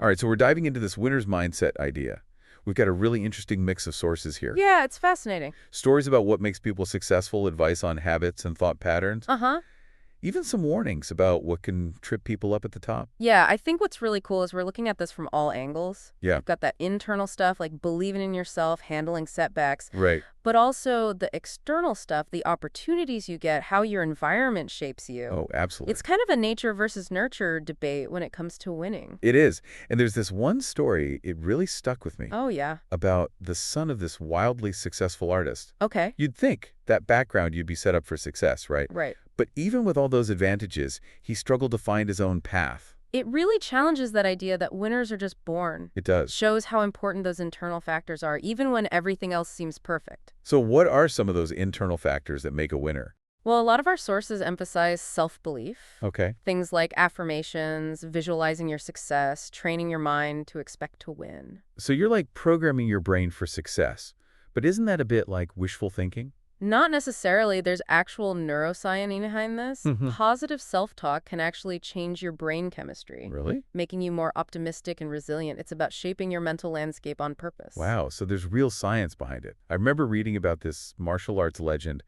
All right, so we're diving into this winner's mindset idea. We've got a really interesting mix of sources here. Yeah, it's fascinating. Stories about what makes people successful, advice on habits and thought patterns, Uh-huh. even some warnings about what can trip people up at the top. Yeah, I think what's really cool is we're looking at this from all angles. Yeah, You've got that internal stuff, like believing in yourself, handling setbacks, right. but also the external stuff, the opportunities you get, how your environment shapes you. Oh, absolutely. It's kind of a nature versus nurture debate when it comes to winning. It is. And there's this one story, it really stuck with me, Oh, yeah. about the son of this wildly successful artist. Okay. You'd think that background you'd be set up for success, right? Right. But even with all those advantages, he struggled to find his own path. It really challenges that idea that winners are just born. It does. Shows how important those internal factors are, even when everything else seems perfect. So what are some of those internal factors that make a winner? Well, a lot of our sources emphasize self-belief. Okay. Things like affirmations, visualizing your success, training your mind to expect to win. So you're like programming your brain for success. But isn't that a bit like wishful thinking? Not necessarily. There's actual neuroscience behind this. Mhm. Positive self-talk can actually change your brain chemistry, Really? making you more optimistic and resilient. It's about shaping your mental landscape on purpose. Wow, so there's real science behind it. I remember reading about this martial arts legend.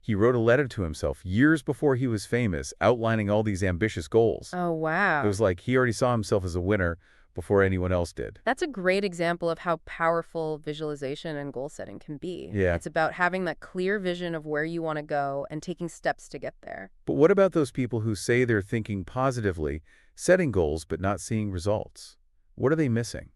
He wrote a letter to himself years before he was famous, outlining all these ambitious goals. Oh, It wow. was like he already saw himself as a winner before anyone else did. That's a great example of how powerful visualization and goal setting can be. Yeah. It's about having that clear vision of where you want to go and taking steps to get there. But what about those people who say they're thinking positively, setting goals, but not seeing results? What are they missing?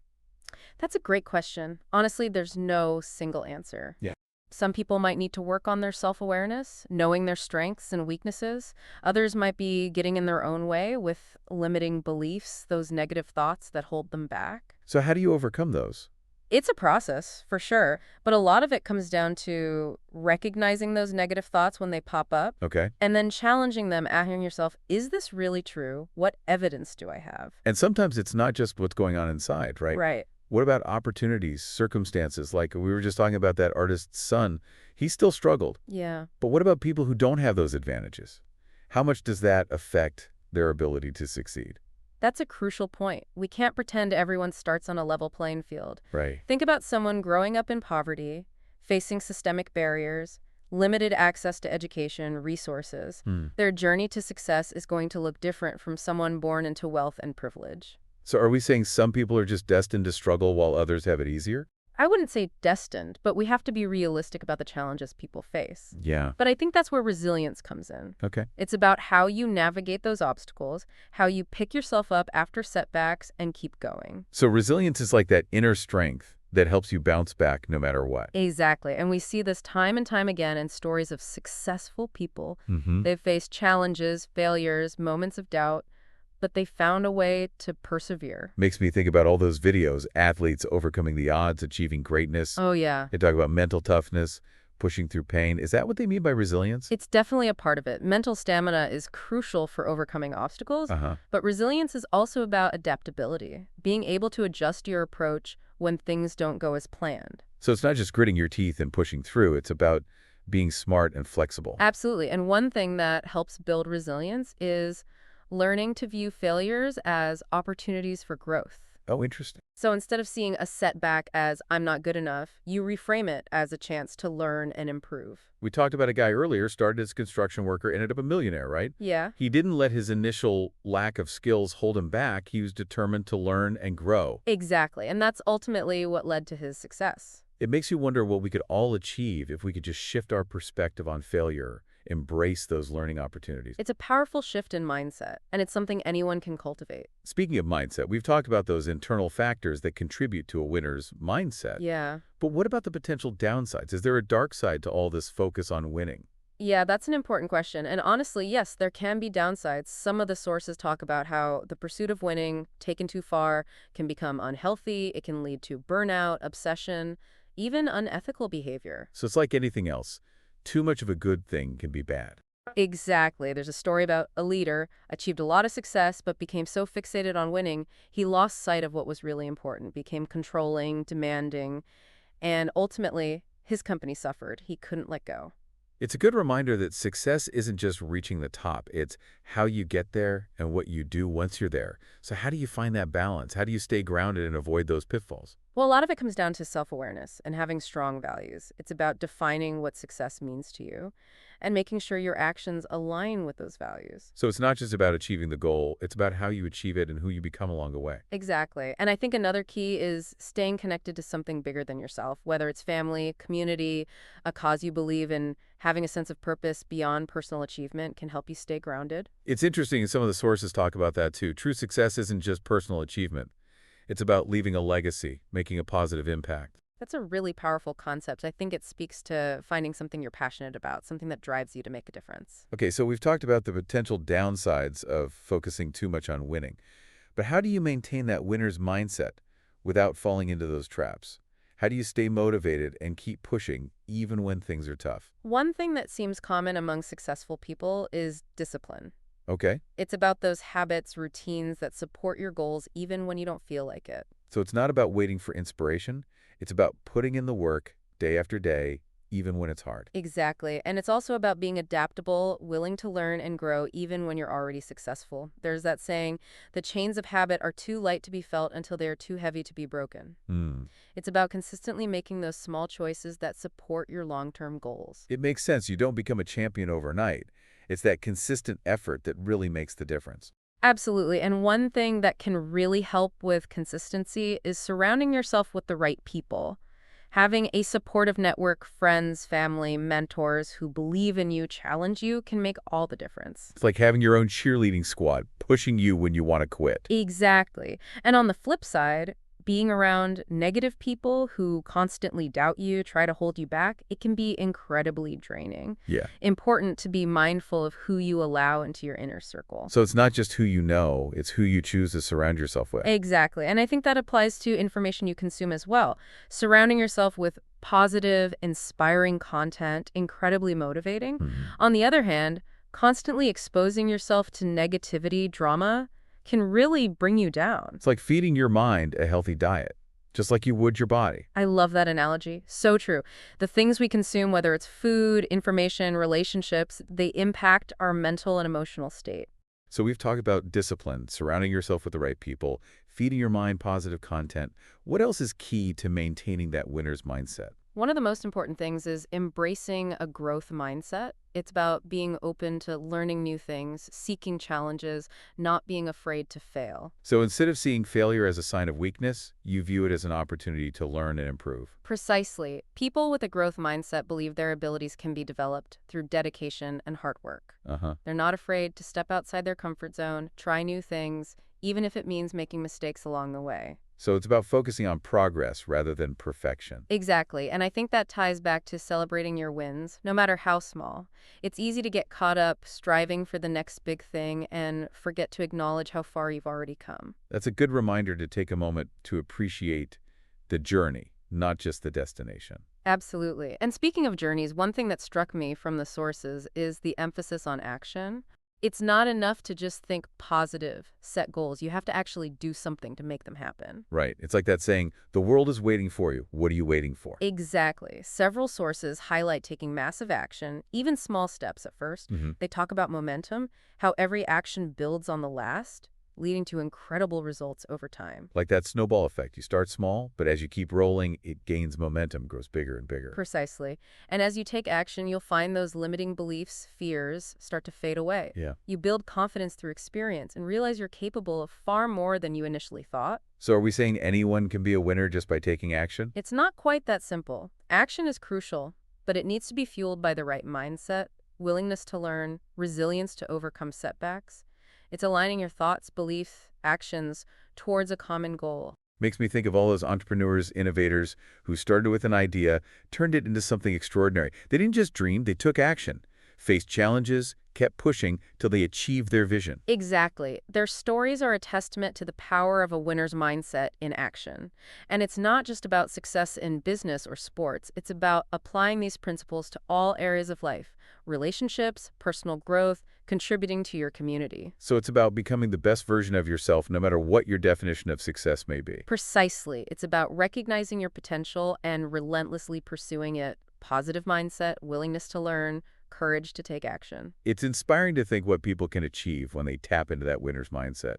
That's a great question. Honestly, there's no single answer. Yeah. Some people might need to work on their self-awareness, knowing their strengths and weaknesses. Others might be getting in their own way with limiting beliefs, those negative thoughts that hold them back. So how do you overcome those? It's a process, for sure, but a lot of it comes down to recognizing those negative thoughts when they pop up Okay. and then challenging them, asking yourself, is this really true? What evidence do I have? And sometimes it's not just what's going on inside, right? Right. What about opportunities, circumstances? Like we were just talking about that artist's son. He still struggled. Yeah. But what about people who don't have those advantages? How much does that affect their ability to succeed? That's a crucial point. We can't pretend everyone starts on a level playing field. Right. Think about someone growing up in poverty, facing systemic barriers, limited access to education, resources. Their journey to success is going to look different from someone born into wealth and privilege. So are we saying some people are just destined to struggle while others have it easier? I wouldn't say destined, but we have to be realistic about the challenges people face. Yeah. But I think that's where resilience comes in. Okay. It's about how you navigate those obstacles, how you pick yourself up after setbacks and keep going. So resilience is like that inner strength that helps you bounce back no matter what. Exactly. And we see this time and time again in stories of successful people. Mm-hmm. They've faced challenges, failures, moments of doubt, but they found a way to persevere. Makes me think about all those videos, athletes overcoming the odds, achieving greatness. Oh, yeah. They talk about mental toughness, pushing through pain. Is that what they mean by resilience? It's definitely a part of it. Mental stamina is crucial for overcoming obstacles, Uh-huh. but resilience is also about adaptability, being able to adjust your approach when things don't go as planned. So it's not just gritting your teeth and pushing through. It's about being smart and flexible. Absolutely. And one thing that helps build resilience is learning to view failures as opportunities for growth. Oh, interesting. So instead of seeing a setback as I'm not good enough, you reframe it as a chance to learn and improve. We talked about a guy earlier, started as a construction worker, ended up a millionaire, right? Yeah. He didn't let his initial lack of skills hold him back. He was determined to learn and grow. Exactly. And that's ultimately what led to his success. It makes you wonder what we could all achieve if we could just shift our perspective on failure, embrace those learning opportunities. It's a powerful shift in mindset, and it's something anyone can cultivate. Speaking of mindset, we've talked about those internal factors that contribute to a winner's mindset. Yeah. But what about the potential downsides? Is there a dark side to all this focus on winning? Yeah, that's an important question. And honestly, yes, there can be downsides. Some of the sources talk about how the pursuit of winning, taken too far, can become unhealthy. It can lead to burnout, obsession, even unethical behavior. So it's like anything else. Too much of a good thing can be bad. Exactly. There's a story about a leader, achieved a lot of success, but became so fixated on winning, he lost sight of what was really important, became controlling, demanding, and ultimately, his company suffered. He couldn't let go. It's a good reminder that success isn't just reaching the top. It's how you get there and what you do once you're there. So how do you find that balance? How do you stay grounded and avoid those pitfalls? Well, a lot of it comes down to self-awareness and having strong values. It's about defining what success means to you and making sure your actions align with those values. So it's not just about achieving the goal, it's about how you achieve it and who you become along the way. Exactly. And I think another key is staying connected to something bigger than yourself, whether it's family, community, a cause you believe in. Having a sense of purpose beyond personal achievement can help you stay grounded. It's interesting, and some of the sources talk about that too. True success isn't just personal achievement. It's about leaving a legacy, making a positive impact. That's a really powerful concept. I think it speaks to finding something you're passionate about, something that drives you to make a difference. Okay, so we've talked about the potential downsides of focusing too much on winning. But how do you maintain that winner's mindset without falling into those traps? How do you stay motivated and keep pushing even when things are tough? One thing that seems common among successful people is discipline. Okay, It's about those habits, routines that support your goals even when you don't feel like it. so it's not about waiting for inspiration. It's about putting in the work day after day, even when it's hard. Exactly. And it's also about being adaptable, willing to learn and grow even when you're already successful. There's that saying, the chains of habit are too light to be felt until they are too heavy to be broken. Hmm. It's about consistently making those small choices that support your long-term goals. It makes sense. You don't become a champion overnight. It's that consistent effort that really makes the difference. Absolutely. And one thing that can really help with consistency is surrounding yourself with the right people. Having a supportive network, friends, family, mentors who believe in you, challenge you, can make all the difference. It's like having your own cheerleading squad pushing you when you want to quit. Exactly. And on the flip side, being around negative people who constantly doubt you, try to hold you back, it can be incredibly draining. Yeah. Important to be mindful of who you allow into your inner circle. So it's not just who you know, it's who you choose to surround yourself with. Exactly. And I think that applies to information you consume as well. Surrounding yourself with positive, inspiring content, incredibly motivating. Mhm. On the other hand, constantly exposing yourself to negativity, drama, can really bring you down. It's like feeding your mind a healthy diet, just like you would your body. I love that analogy. So true. The things we consume, whether it's food, information, relationships, they impact our mental and emotional state. So we've talked about discipline, surrounding yourself with the right people, feeding your mind positive content. What else is key to maintaining that winner's mindset? One of the most important things is embracing a growth mindset. It's about being open to learning new things, seeking challenges, not being afraid to fail. So instead of seeing failure as a sign of weakness, you view it as an opportunity to learn and improve. Precisely. People with a growth mindset believe their abilities can be developed through dedication and hard work. Uh-huh. They're not afraid to step outside their comfort zone, try new things, even if it means making mistakes along the way. So it's about focusing on progress rather than perfection. Exactly, and I think that ties back to celebrating your wins, no matter how small. It's easy to get caught up striving for the next big thing and forget to acknowledge how far you've already come. That's a good reminder to take a moment to appreciate the journey, not just the destination. Absolutely. And speaking of journeys, one thing that struck me from the sources is the emphasis on action. It's not enough to just think positive, set goals. You have to actually do something to make them happen. Right. It's like that saying, the world is waiting for you. What are you waiting for? Exactly. Several sources highlight taking massive action, even small steps at first. Mhm. They talk about momentum, how every action builds on the last, leading to incredible results over time. Like that snowball effect. You start small, but as you keep rolling, it gains momentum, grows bigger and bigger. Precisely. And as you take action, you'll find those limiting beliefs, fears, start to fade away. Yeah. You build confidence through experience and realize you're capable of far more than you initially thought. So are we saying anyone can be a winner just by taking action? It's not quite that simple. Action is crucial, but it needs to be fueled by the right mindset, willingness to learn, resilience to overcome setbacks. It's aligning your thoughts, beliefs, actions towards a common goal. Makes me think of all those entrepreneurs, innovators who started with an idea, turned it into something extraordinary. They didn't just dream, they took action, faced challenges, kept pushing till they achieved their vision. Exactly. Their stories are a testament to the power of a winner's mindset in action. And it's not just about success in business or sports. It's about applying these principles to all areas of life, relationships, personal growth, contributing to your community. So it's about becoming the best version of yourself no matter what your definition of success may be. Precisely. It's about recognizing your potential and relentlessly pursuing it, Positive mindset, willingness to learn, courage to take action. It's inspiring to think what people can achieve when they tap into that winner's mindset.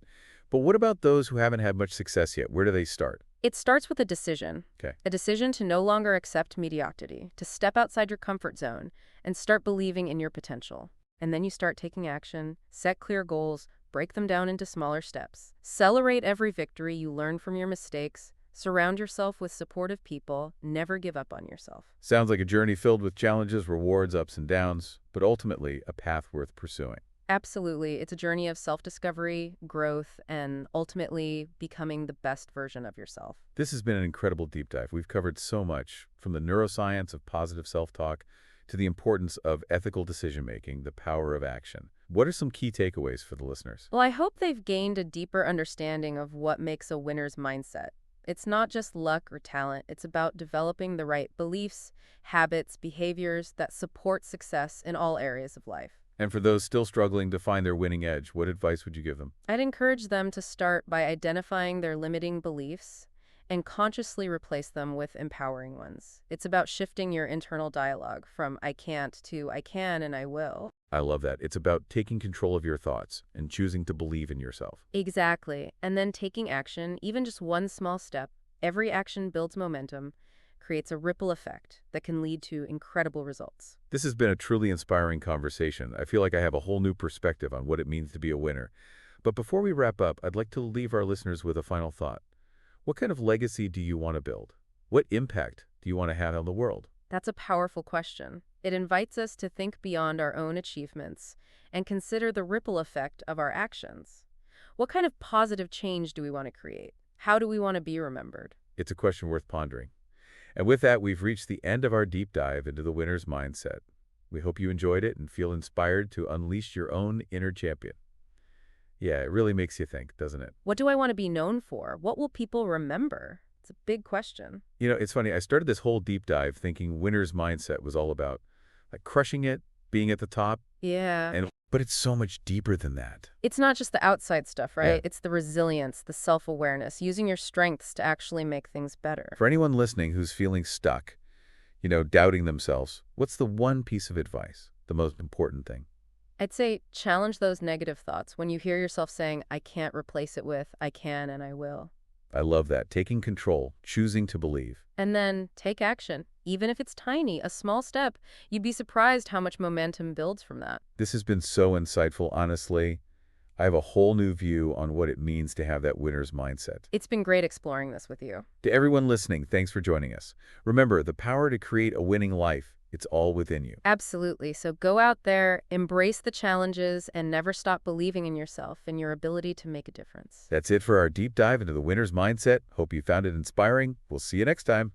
But what about those who haven't had much success yet? Where do they start? It starts with Okay. a decision to no longer accept mediocrity, to step outside your comfort zone and start believing in your potential. And then you start taking action, set clear goals, break them down into smaller steps. Celebrate every victory you learn from your mistakes. Surround yourself with supportive people. Never give up on yourself. Sounds like a journey filled with challenges, rewards, ups and downs, but ultimately a path worth pursuing. Absolutely. It's a journey of self-discovery, growth, and ultimately becoming the best version of yourself. This has been an incredible deep dive. We've covered so much, from the neuroscience of positive self-talk to the importance of ethical decision-making, the power of action. What are some key takeaways for the listeners? Well, I hope they've gained a deeper understanding of what makes a winner's mindset. It's not just luck or talent. It's about developing the right beliefs, habits, behaviors that support success in all areas of life. And for those still struggling to find their winning edge, what advice would you give them? I'd encourage them to start by identifying their limiting beliefs and consciously replace them with empowering ones. It's about shifting your internal dialogue from I can't to I can and I will. I love that. It's about taking control of your thoughts and choosing to believe in yourself. Exactly. And then taking action, even just one small step. Every action builds momentum, creates a ripple effect that can lead to incredible results. This has been a truly inspiring conversation. I feel like I have a whole new perspective on what it means to be a winner. But before we wrap up, I'd like to leave our listeners with a final thought. What kind of legacy do you want to build? What impact do you want to have on the world? That's a powerful question. It invites us to think beyond our own achievements and consider the ripple effect of our actions. What kind of positive change do we want to create? How do we want to be remembered? It's a question worth pondering. And with that, we've reached the end of our deep dive into the winner's mindset. We hope you enjoyed it and feel inspired to unleash your own inner champion. Yeah, it really makes you think, doesn't it? What do I want to be known for? What will people remember? It's a big question. You know, it's funny. I started this whole deep dive thinking winner's mindset was all about like crushing it, being at the top, Yeah. but it's so much deeper than that. It's not just the outside stuff, right? Yeah. It's the resilience, the self-awareness, using your strengths to actually make things better. For anyone listening who's feeling stuck, doubting themselves, what's the one piece of advice, the most important thing? I'd say challenge those negative thoughts when you hear yourself saying, I can't replace it with, I can and I will. I love that. Taking control, choosing to believe. And then take action. Even if it's tiny, a small step, you'd be surprised how much momentum builds from that. This has been so insightful, honestly. I have a whole new view on what it means to have that winner's mindset. It's been great exploring this with you. To everyone listening, thanks for joining us. Remember, the power to create a winning life, it's all within you. Absolutely. So go out there, embrace the challenges, and never stop believing in yourself and your ability to make a difference. That's it for our deep dive into the winner's mindset. Hope you found it inspiring. We'll see you next time.